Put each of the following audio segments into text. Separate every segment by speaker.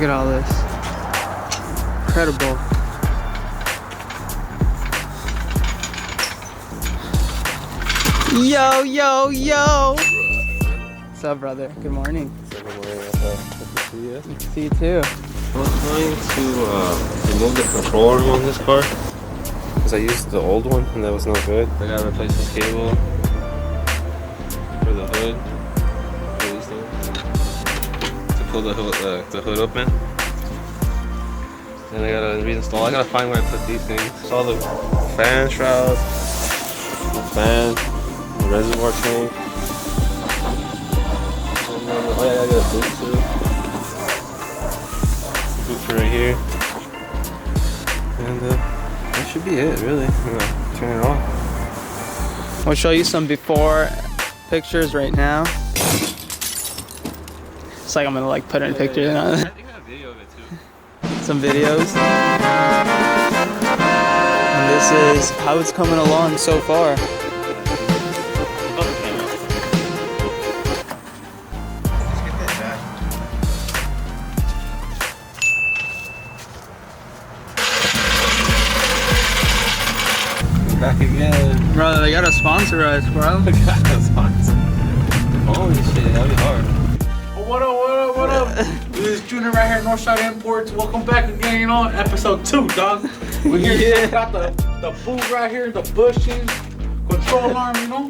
Speaker 1: Look at all this. Incredible. Yo, yo, yo! What's up, brother? Good morning.
Speaker 2: Good morning. Good to see you.
Speaker 1: Good to see you too.
Speaker 2: I was trying to remove the control arm on this car because I used the old one and that was no good. I gotta replace this cable for the hood. These things to pull the hood open. Then I gotta reinstall. I gotta find where I put these things. It's all the fan shrouds, the fan, the reservoir tank. And then, oh yeah, I got a boot too. Boot right here. And that should be it, really. I'm gonna turn it off.
Speaker 1: I'll show you some before pictures right now. It's like I'm gonna like put in a picture. You know?
Speaker 2: I think I have a video of it too.
Speaker 1: Some videos. And this is how it's coming along so far.
Speaker 2: Back again.
Speaker 1: Bro, they gotta sponsor us, bro.
Speaker 2: Holy shit, that'd be hard.
Speaker 3: What up, what up, what up? This is Junior right here at Northside Imports. Welcome back again, you know, episode 2, dog. We're here to check out the booth right here, the bushings, control arm, you know.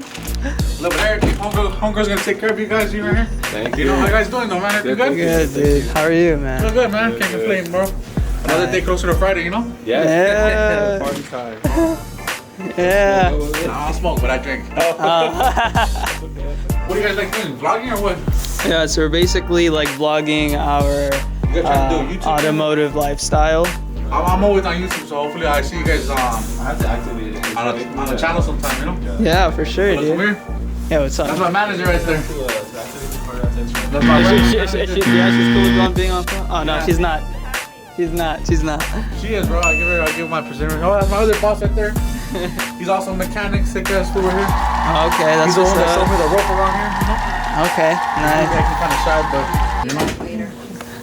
Speaker 3: Little everything. Homegirl's gonna take care of you guys here right here.
Speaker 2: Thank
Speaker 3: You know, how you guys doing though, man? Everything good?
Speaker 1: Good, dude. How are you, man?
Speaker 3: Feel good, man. Can't complain, bro. Another day closer to Friday, you know?
Speaker 2: Yes.
Speaker 1: Yeah.
Speaker 2: Party time.
Speaker 1: Yeah.
Speaker 3: I don't smoke, but I drink. What do you guys like doing? Vlogging or what?
Speaker 1: Yeah, so we're basically like vlogging our
Speaker 3: You guys trying to do a YouTube
Speaker 1: automotive lifestyle.
Speaker 3: I'm always on YouTube, so hopefully I see you guys
Speaker 2: I have to activate it.
Speaker 3: on the channel sometime, you know?
Speaker 1: Yeah, for sure,
Speaker 3: Come
Speaker 1: dude.
Speaker 3: here.
Speaker 1: Yeah, what's up?
Speaker 3: That's my manager right there. That's my
Speaker 1: Yeah,
Speaker 3: manager.
Speaker 1: she's cool with on being on phone. Oh no, she's not. She's not. She's not.
Speaker 3: She is, bro. I'll give my presenter. Oh, that's my other boss right there. He's also a mechanic, sick ass fool right here.
Speaker 1: Okay, that's
Speaker 3: He's the one
Speaker 1: what's
Speaker 3: that showed
Speaker 1: up.
Speaker 3: me the rope around here, you know?
Speaker 1: Okay,
Speaker 3: He's
Speaker 1: nice.
Speaker 3: actually kind of shy, but, you know?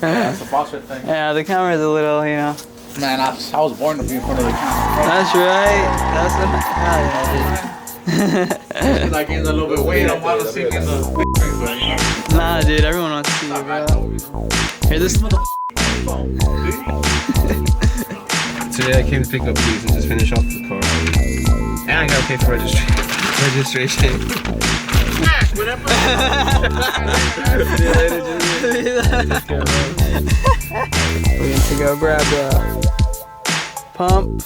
Speaker 3: That's the boss right thing.
Speaker 1: Yeah, the camera's a little, you know.
Speaker 3: Man, I was born to be in front of the camera,
Speaker 1: That's right. That's what. Hell yeah,
Speaker 3: bro. Like, he's a little bit weight. I want to see me in the big thing, but, you know?
Speaker 1: dude. Nah, dude. Everyone wants to see you, bro. Here, this.
Speaker 2: Today I came to pick up these and just finish off the car. And I gotta pay for registration.
Speaker 1: We need to go grab the pump.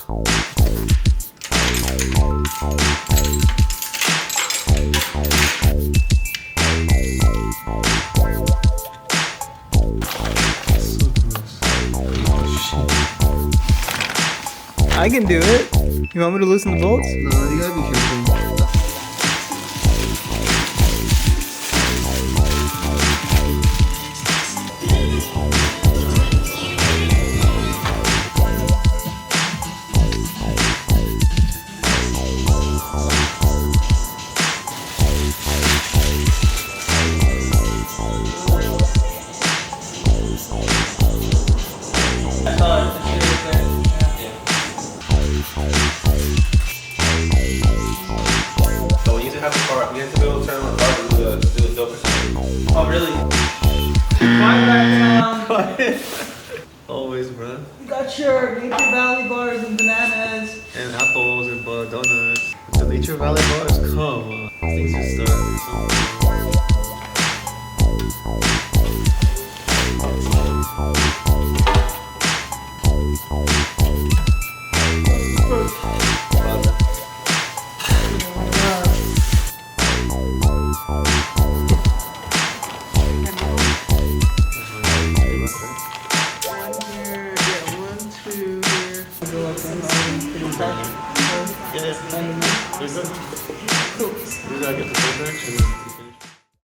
Speaker 1: I can do it. You want me to loosen the bolts?
Speaker 2: No, you gotta be careful. So when you have the car, you have to be able to turn on the car to do the dope.
Speaker 1: Oh, really? Fine back down.
Speaker 2: Always, bro.
Speaker 1: You got your Nature Valley bars and bananas.
Speaker 2: And apples and donuts. The Nature Valley bars, come on. Things just start.